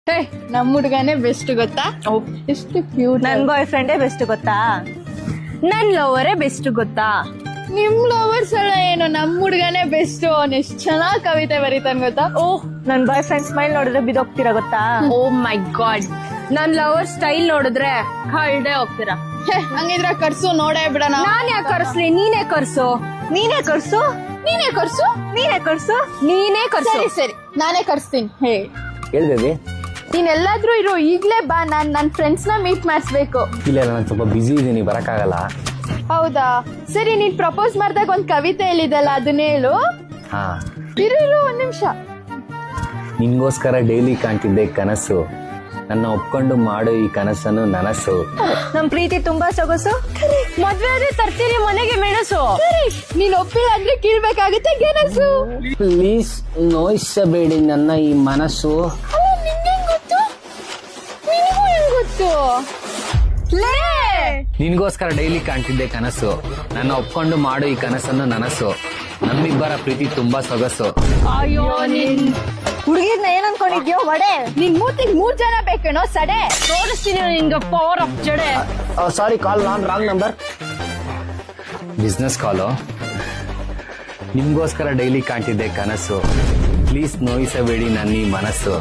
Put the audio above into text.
ಹೇ ನಮ್ ಹುಡ್ಗನೇ ಬೆಸ್ಟ್ ಗೊತ್ತಾ? ಎಷ್ಟು ಕ್ಯೂಟ್. ನನ್ ಬಾಯ್ ಫ್ರೆಂಡೇ ಬೆಸ್ಟ್ ಗೊತ್ತಾ? ನನ್ ಲವರೇ ಬೆಸ್ಟ್ ಗೊತ್ತಾ? ನಿಮ್ ಲವರ್ಸ್ ಎಲ್ಲ ಏನು, ನಮ್ ಹುಡ್ಗನೇ ಬೆಸ್ಟ್. ಅವ್ನ್ ಎಷ್ಟ್ ಚೆನ್ನಾಗ್ ಕವಿತೆ ಬರೀತಾನ ಗೊತ್ತಾ? ಓಹ್, ನನ್ ಬಾಯ್ ಫ್ರೆಂಡ್ ಸ್ಮೈಲ್ ನೋಡಿದ್ರೆ ಬಿದೋಗ್ತೀರಾ ಗೊತ್ತಾ? ಓ ಮೈ ಗಾಡ್, ನನ್ ಲವರ್ ಸ್ಟೈಲ್ ನೋಡಿದ್ರೆ ಕಳ್ದೆ ಹೋಗ್ತೀರಾ. ಹೇ ಹಂಗಿದ್ರೆ ಕರ್ಸು, ನೋಡೇ ಬಿಡಣ. ನಾನ್ ಯಾಕೆ ಕರ್ಸ್ಲಿ? ನೀನೇ ಕರ್ಸು. ನೀನೇ ಕರ್ಸು. ನೀನೇ ಕರ್ಸು. ನೀನೇ ಕರ್ಸು. ನೀನೇ ಕರ್ಸು. ಸರಿ ಸರಿ, ನಾನೇ ಕರ್ಸ್ತೀನಿ. ಹೇ ಹೇಳ್ಬೇಬಿ. ನೀನ್ ಎಲ್ಲಾದ್ರೂ ಇರು, ಈಗ್ಲೇ ಬಾ. ನನ್ ಫ್ರೆಂಡ್ಸ್ ನ ಮೀಟ್ ಮಾಡಿಸ್ಬೇಕು. ಇಲ್ಲ ನಾನು ಸ್ವಲ್ಪ ಬಿಸಿ ಇದ್ದೀನಿ, ಬರಕ್ಕಾಗಲ್ಲ. ಹೌದಾ, ಸರಿ. ನೀನ್ ಪ್ರಪೋಸ್ ಮಾಡ್ದಾಗ ಒಂದ್ ಕವಿತೆ ಹೇಳಿದಲ್ಲ, ಅದನ್ನ ಹೇಳು. ಹಾ, ಇರು ಒಂದ್ ನಿಮಿಷ. ನಿನ್ಗೋಸ್ಕರ ಡೈಲಿ ಕಾಣ್ತಿದ್ದೆ ಕನಸು, ನನ್ನ ಒಪ್ಕೊಂಡು ಮಾಡು ಈ ಕನಸನ್ನು ನನಸು. ನಮ್ ಪ್ರೀತಿ ತುಂಬಾ ಸೊಗಸು. ಮದ್ವೆ ಆದ್ರೆ ತರ್ತೀರಿ ಮನೆಗೆ ಮೆಣಸು. ನೀನ್ ಒಪ್ಪಿಲ್ಲ ಅಂದ್ರೆ ಕೀಳ್ಬೇಕಾಗುತ್ತೆ ಗೆಣಸು. ಪ್ಲೀಸ್ ನೋಯಿಸಬೇಡಿ ನನ್ನ ಈ ಮನಸ್ಸು. ಅಲ್ಲ, ನಿಂಗೇನ್ ಗೊತ್ತು? ನಿನಗೂ ಹೆಂಗ್ ಗೊತ್ತು? ಲೇ ನಿನ್ಗೋಸ್ಕರ ಡೈಲಿ ಕಾಣ್ತಿದ್ದೆ ಕನಸು, ನನ್ನ ಒಪ್ಕೊಂಡು ಮಾಡು ಈ ಕನಸನ್ನು ನನಸು. ನಮ್ಮಿಬ್ಬರ ಪ್ರೀತಿ ತುಂಬಾ ಸೊಗಸು. ಅಯ್ಯೋ ನಿನ್ ಹುಡುಗಿರ್ನ ಏನ್ ಅನ್ಕೊಂಡಿದ್ಯೋ ವಡೆ? ನಿನ್ ಮೂತಿಗ್ 3 ಜನ ಬೇಕೇನೋ ಸಡೆ. ತೋರಿಸ್ತೀನಿ ನಿನ್ಗೆ ಪವರ್ ಆಫ್ ಜಡೆ. ಸಾರಿ, ಕಾಲ್ ನಾನ್ ರಾಂಗ್ ನಂಬರ್. ಬಿಸ್ನೆಸ್ ಕಾಲು. ನಿಮ್ಗೋಸ್ಕರ ಡೈಲಿ ಕಾಣ್ತಿದ್ದೆ ಕನಸು, ಪ್ಲೀಸ್ ನೋಯಿಸಬೇಡಿ ನನ್ನ ಈ ಮನಸ್ಸು.